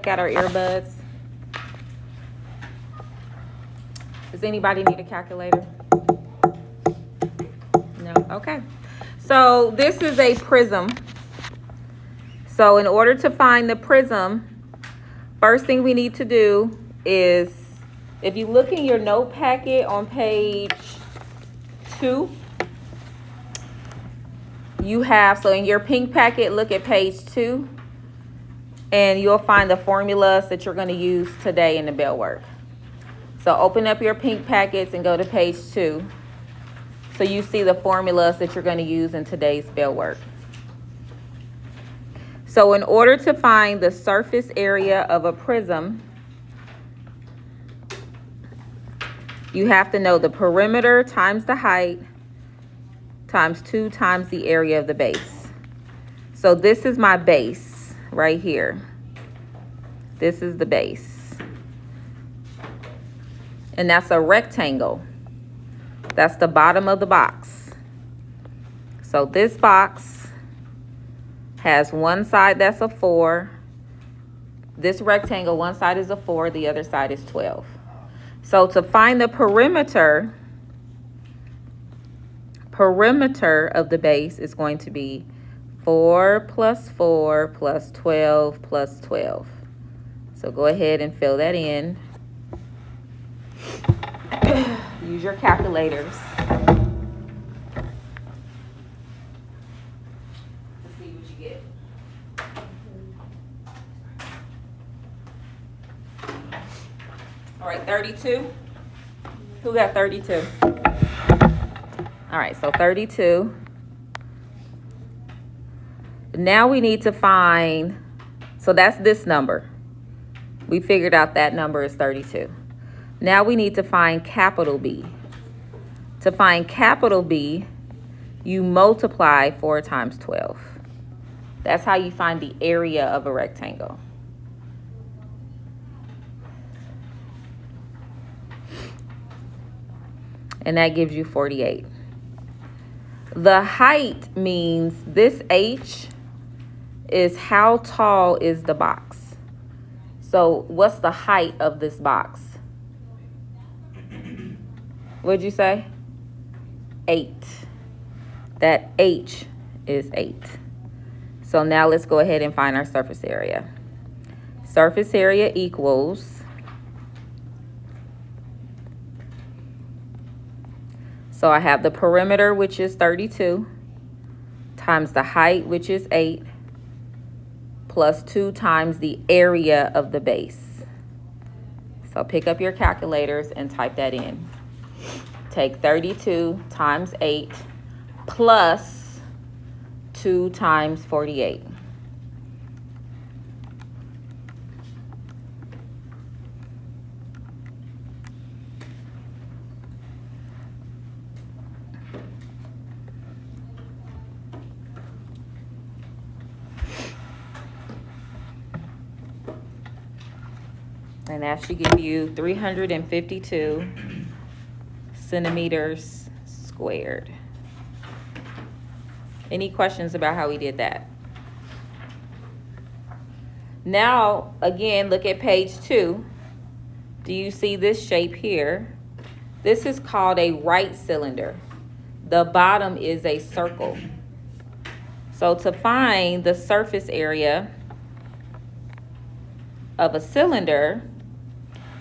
Got our earbuds. Does anybody need a calculator? No? Okay. So this is a prism. So in order to find the prism, first thing we need to do is, if you look in your note packet on page 2, you have, so in your pink packet, look at page 2, and you'll find the formulas that you're going to use today in the bell work. So open up your pink packets and go to page 2. So you see the formulas that you're going to use in today's bell work. So in order to find the surface area of a prism, you have to know the perimeter times the height times 2 times the area of the base. So this is my base right here. This is the base. And that's a rectangle. That's the bottom of the box. So this box has one side that's a 4. This rectangle, one side is a 4, the other side is 12. So to find the perimeter of the base is going to be 4 plus 4 plus 12 plus 12. So go ahead and fill that in. Use your calculators. All right, 32. Who got 32? All right, so 32. Now we need to find, so that's this number. We figured out that number is 32. Now we need to find capital B. To find capital B, you multiply 4 times 12. That's how you find the area of a rectangle. And that gives you 48. The height means this H is how tall is the box. So what's the height of this box? What'd you say? 8. That H is 8. So now let's go ahead and find our surface area. Surface area equals, so I have the perimeter, which is 32, times the height, which is 8, plus 2 times the area of the base. So pick up your calculators and type that in. Take 32 times 8 plus 2 times 48. And that should give you 352 centimeters squared. Any questions about how we did that? Now, again, look at page 2. Do you see this shape here? This is called a right cylinder. The bottom is a circle. So to find the surface area of a cylinder,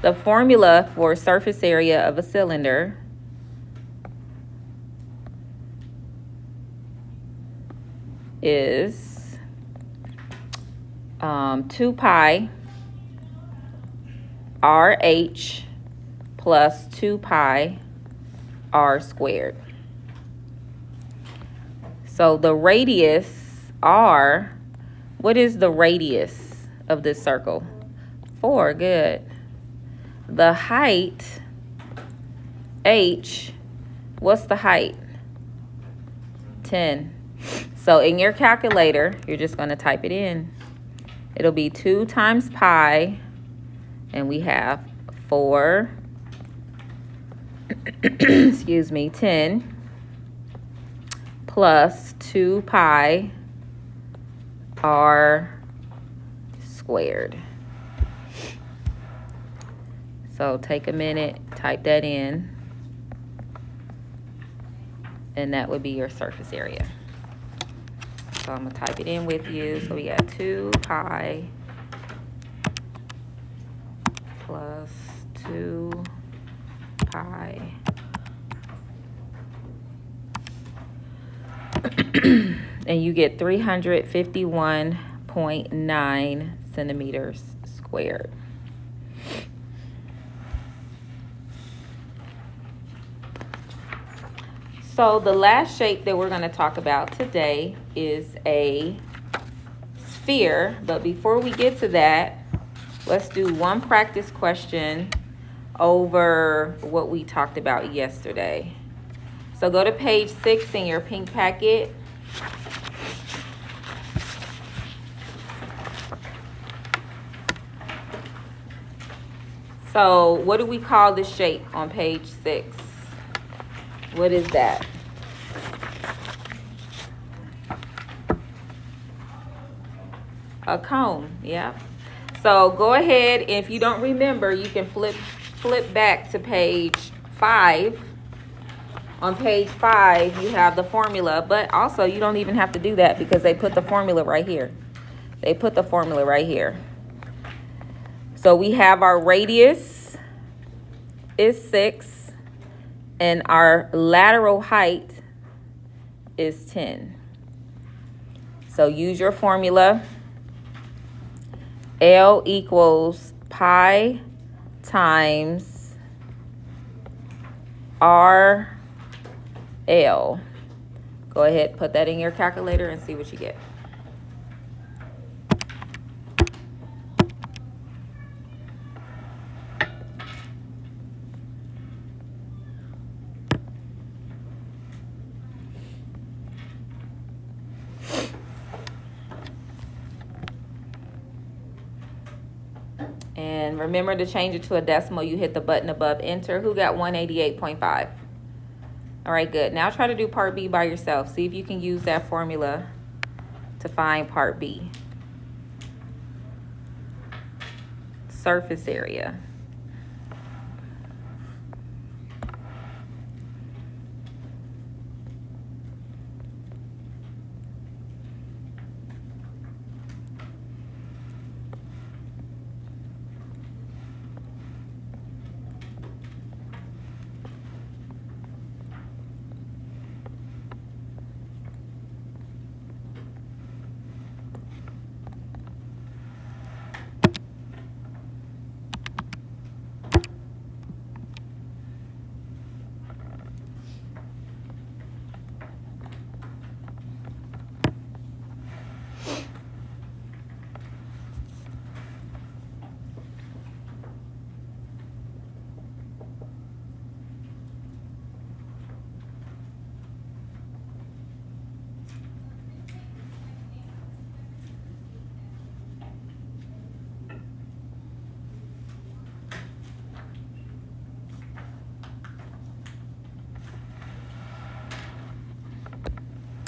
the formula for surface area of a cylinder is 2 pi RH plus 2 pi R squared. So the radius R, what is the radius of this circle? 4, good. The height, H, what's the height? 10. So in your calculator, you're just going to type it in. It'll be 2 times pi, and we have 4, excuse me, 10, plus 2 pi R squared. So take a minute, type that in, and that would be your surface area. So I'm going to type it in with you. So we got 2 pi plus 2 pi and you get 351.9 centimeters squared. So the last shape that we're going to talk about today is a sphere. But before we get to that, let's do one practice question over what we talked about yesterday. So go to page 6 in your pink packet. So what do we call this shape on page 6? What is that? A cone, yeah. So go ahead, if you don't remember, you can flip back to page 5. On page 5, you have the formula, but also you don't even have to do that because they put the formula right here. They put the formula right here. So we have our radius is 6, and our lateral height is 10. So use your formula. L equals pi times R L. Go ahead, put that in your calculator and see what you get. And remember to change it to a decimal. You hit the button above enter. Who got 188.5? All right, good. Now try to do part B by yourself. See if you can use that formula to find part B. Surface area.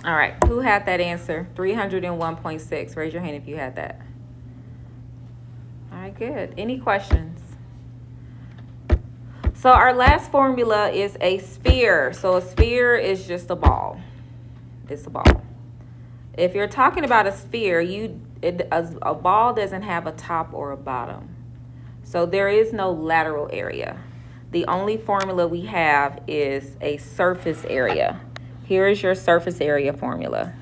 All right, who had that answer? 301.6. Raise your hand if you had that. All right, good. Any questions? So our last formula is a sphere. So a sphere is just a ball. It's a ball. If you're talking about a sphere, a ball doesn't have a top or a bottom. So there is no lateral area. The only formula we have is a surface area. Here is your surface area formula.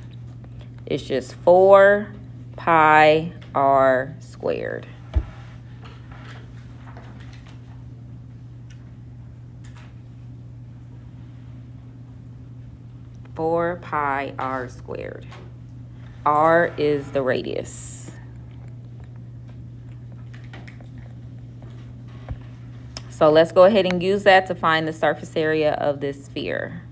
It's just 4 pi r squared. Four pi r squared. R is the radius. So let's go ahead and use that to find the surface area of this sphere.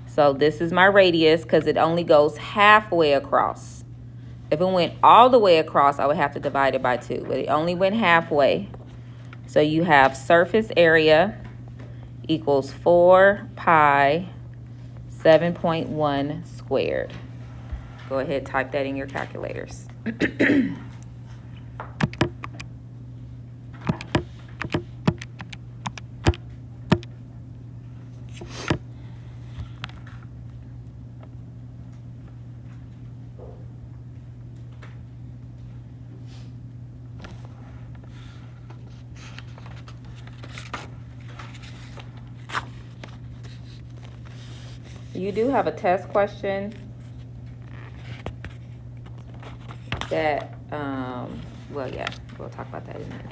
So this is my radius because it only goes halfway across. If it went all the way across, I would have to divide it by 2, but it only went halfway. So you have surface area equals 4 pi 7.1 squared. Go ahead, type that in your calculators. You do have a test question that, well, yeah, we'll talk about that in a minute.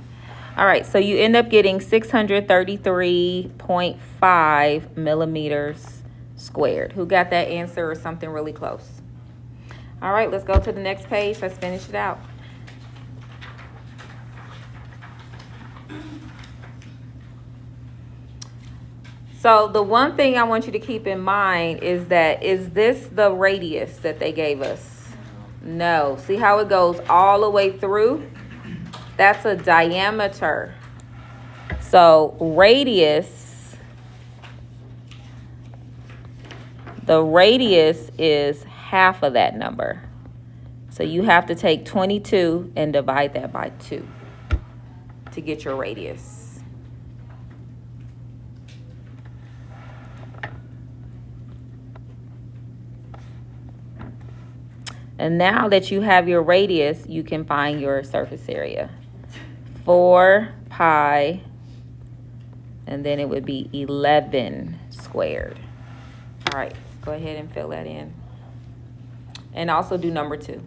All right, so you end up getting 633.5 millimeters squared. Who got that answer or something really close? All right, let's go to the next page. Let's finish it out. So the one thing I want you to keep in mind is that, is this the radius that they gave us? No. See how it goes all the way through? That's a diameter. So radius, the radius is half of that number. So you have to take 22 and divide that by 2 to get your radius. And now that you have your radius, you can find your surface area. 4 pi, and then it would be 11 squared. All right, go ahead and fill that in. And also do number 2.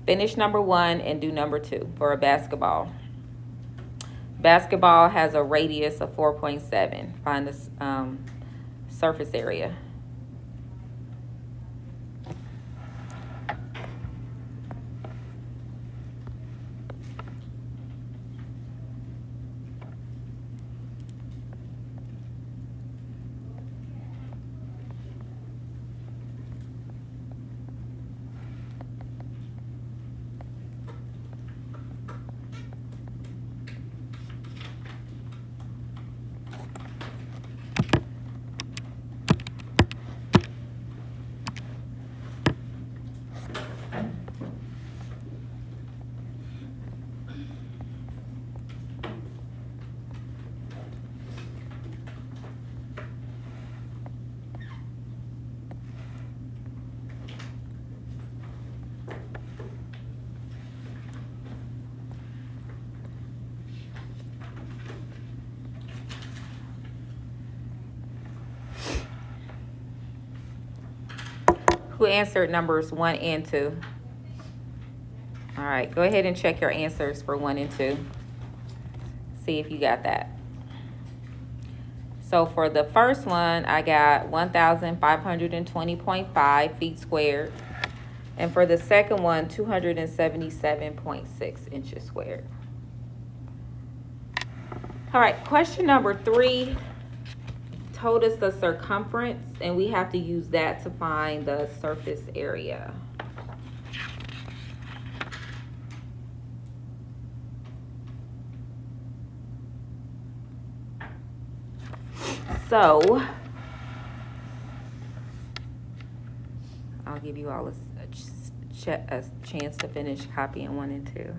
Finish number 1 and do number 2 for a basketball. Basketball has a radius of 4.7. Find the surface area. Who answered numbers 1 and 2? All right, go ahead and check your answers for 1 and 2. See if you got that. So for the first one, I got 1,520.5 feet squared. And for the second one, 277.6 inches squared. All right, question number 3 told us the circumference, and we have to use that to find the surface area. So I'll give you all a chance to finish copying 1 and 2.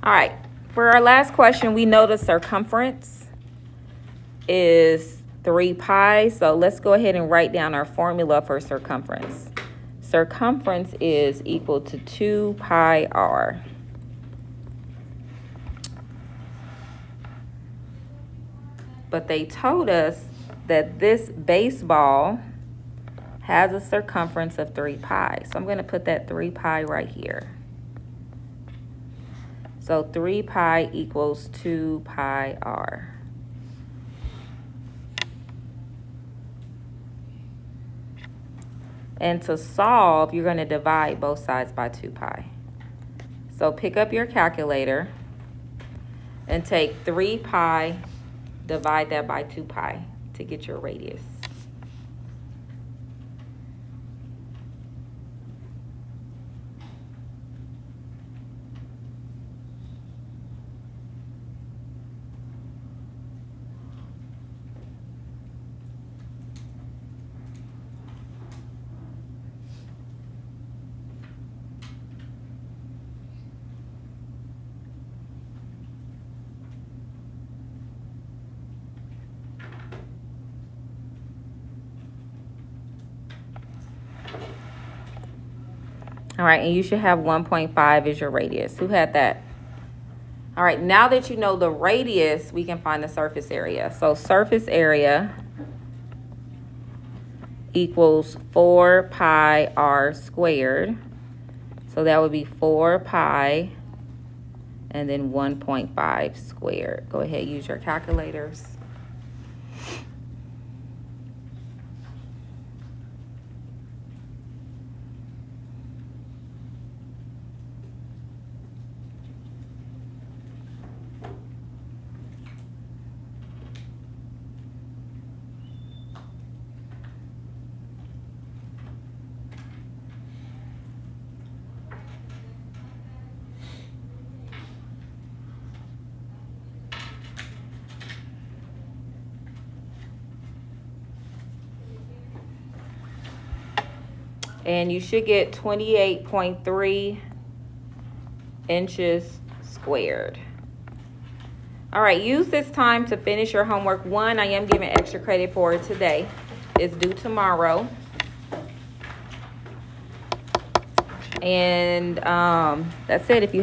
All right, for our last question, we know the circumference is 3 pi. So let's go ahead and write down our formula for circumference. Circumference is equal to 2 pi r. But they told us that this baseball has a circumference of 3 pi. So I'm going to put that 3 pi right here. So 3 pi equals 2 pi r. And to solve, you're going to divide both sides by 2 pi. So pick up your calculator and take 3 pi, divide that by 2 pi to get your radius. All right, and you should have 1.5 as your radius. Who had that? All right, now that you know the radius, we can find the surface area. So surface area equals 4 pi r squared. So that would be 4 pi and then 1.5 squared. Go ahead, use your calculators. And you should get 28.3 inches squared. All right, use this time to finish your homework. One, I am giving extra credit for it today. It's due tomorrow. And that's it. If you